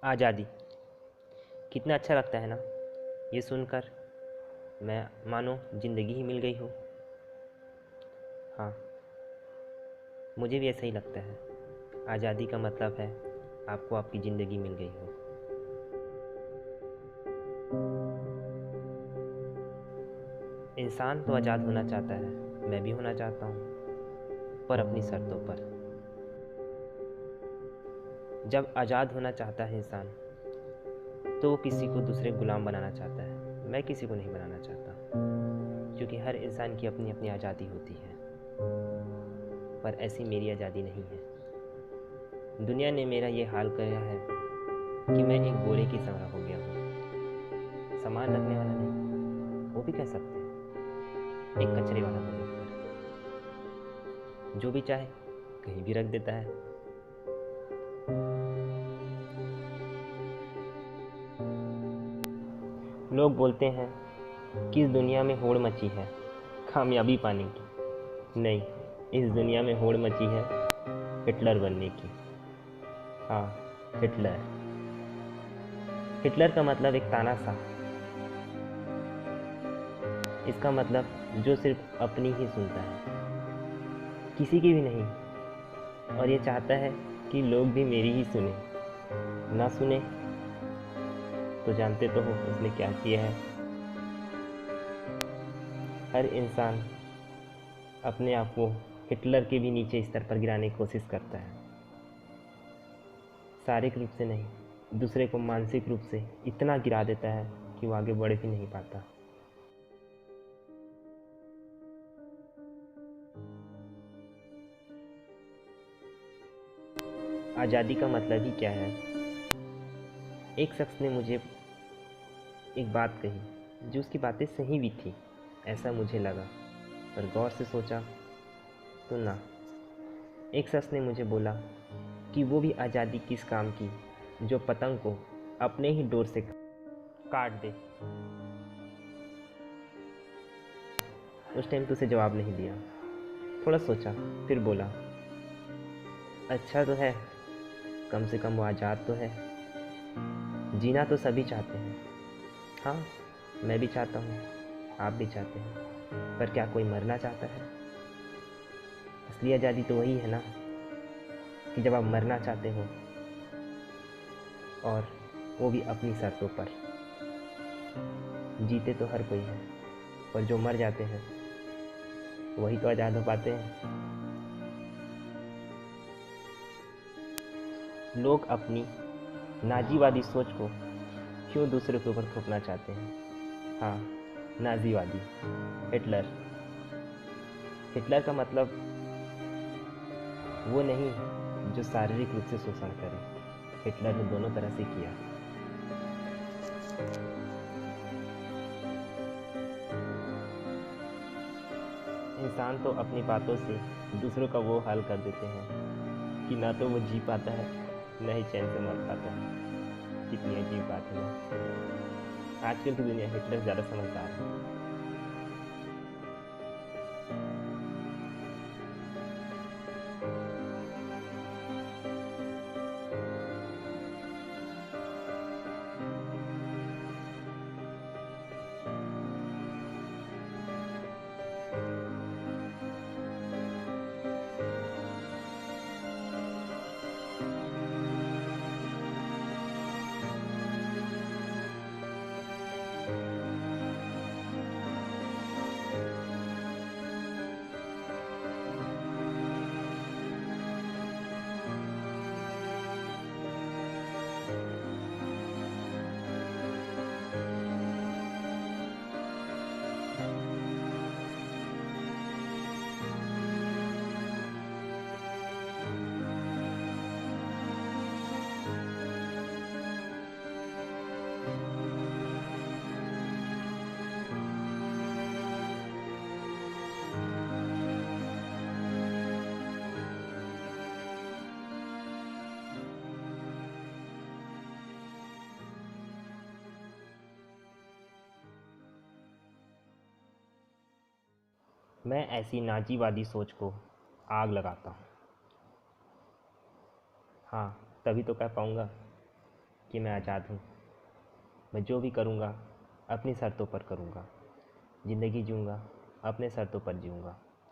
आज़ादी कितना अच्छा लगता है ना ये सुनकर। मैं मानो ज़िंदगी ही मिल गई हो। हाँ, मुझे भी ऐसा ही लगता है। आज़ादी का मतलब है आपको आपकी ज़िंदगी मिल गई हो। इंसान तो आज़ाद होना चाहता है, मैं भी होना चाहता हूँ, पर अपनी शर्तों पर। जब आज़ाद होना चाहता है इंसान, तो वो किसी को दूसरे गुलाम बनाना चाहता है। मैं किसी को नहीं बनाना चाहता, क्योंकि हर इंसान की अपनी अपनी आज़ादी होती है। पर ऐसी मेरी आज़ादी नहीं है। दुनिया ने मेरा ये हाल किया है कि मैं एक बोरे की तरह हो गया हूँ। सामान रखने वाला नहीं, वो भी कह सकते हैं, एक कचरे वाला बोरे की तरह, जो भी चाहे कहीं भी रख देता है। लोग बोलते हैं कि इस दुनिया में होड़ मची है कामयाबी पाने की। नहीं, इस दुनिया में होड़ मची है हिटलर बनने की। हाँ, हिटलर। हिटलर का मतलब एक तानाशाह। इसका मतलब जो सिर्फ अपनी ही सुनता है, किसी की भी नहीं, और ये चाहता है कि लोग भी मेरी ही सुने। ना सुने तो जानते तो हो उसने क्या किया है। हर इंसान अपने आप को हिटलर के भी नीचे स्तर पर गिराने की कोशिश करता है। शारीरिक रूप से नहीं, दूसरे को मानसिक रूप से इतना गिरा देता है कि वो आगे बढ़ भी नहीं पाता। आज़ादी का मतलब ही क्या है? एक शख्स ने मुझे एक बात कही, जो उसकी बातें सही भी थी ऐसा मुझे लगा, पर गौर से सोचा तो ना। एक शख्स ने मुझे बोला कि वो भी आज़ादी किस काम की जो पतंग को अपने ही डोर से काट दे। उस टाइम तो उसे जवाब नहीं दिया, थोड़ा सोचा, फिर बोला, अच्छा तो है, कम से कम वो आज़ाद तो है। जीना तो सभी चाहते हैं। हाँ, मैं भी चाहता हूँ, आप भी चाहते हैं, पर क्या कोई मरना चाहता है? असली आज़ादी तो वही है ना, कि जब आप मरना चाहते हो, और वो भी अपनी शर्तों पर। जीते तो हर कोई है, पर जो मर जाते हैं वही तो आज़ाद हो पाते हैं। लोग अपनी नाजीवादी सोच को क्यों दूसरे के ऊपर थोपना चाहते हैं? हाँ, नाजीवादी। हिटलर। हिटलर का मतलब वो नहीं जो शारीरिक रूप से शोषण करे। हिटलर ने दोनों तरह से किया। इंसान तो अपनी बातों से दूसरों का वो हाल कर देते हैं कि ना तो वो जी पाता है, ना ही चैन से मर पाता है। कितनी अजीब बात है ना। आजकल की दुनिया हिटलर ज़्यादा समझदार है। मैं ऐसी नाजीवादी सोच को आग लगाता हूँ। हाँ, तभी तो कह पाऊँगा कि मैं आज़ाद हूँ। मैं जो भी करूँगा अपनी शर्तों पर करूँगा। ज़िंदगी जीऊँगा अपने शर्तों पर जीऊँगा।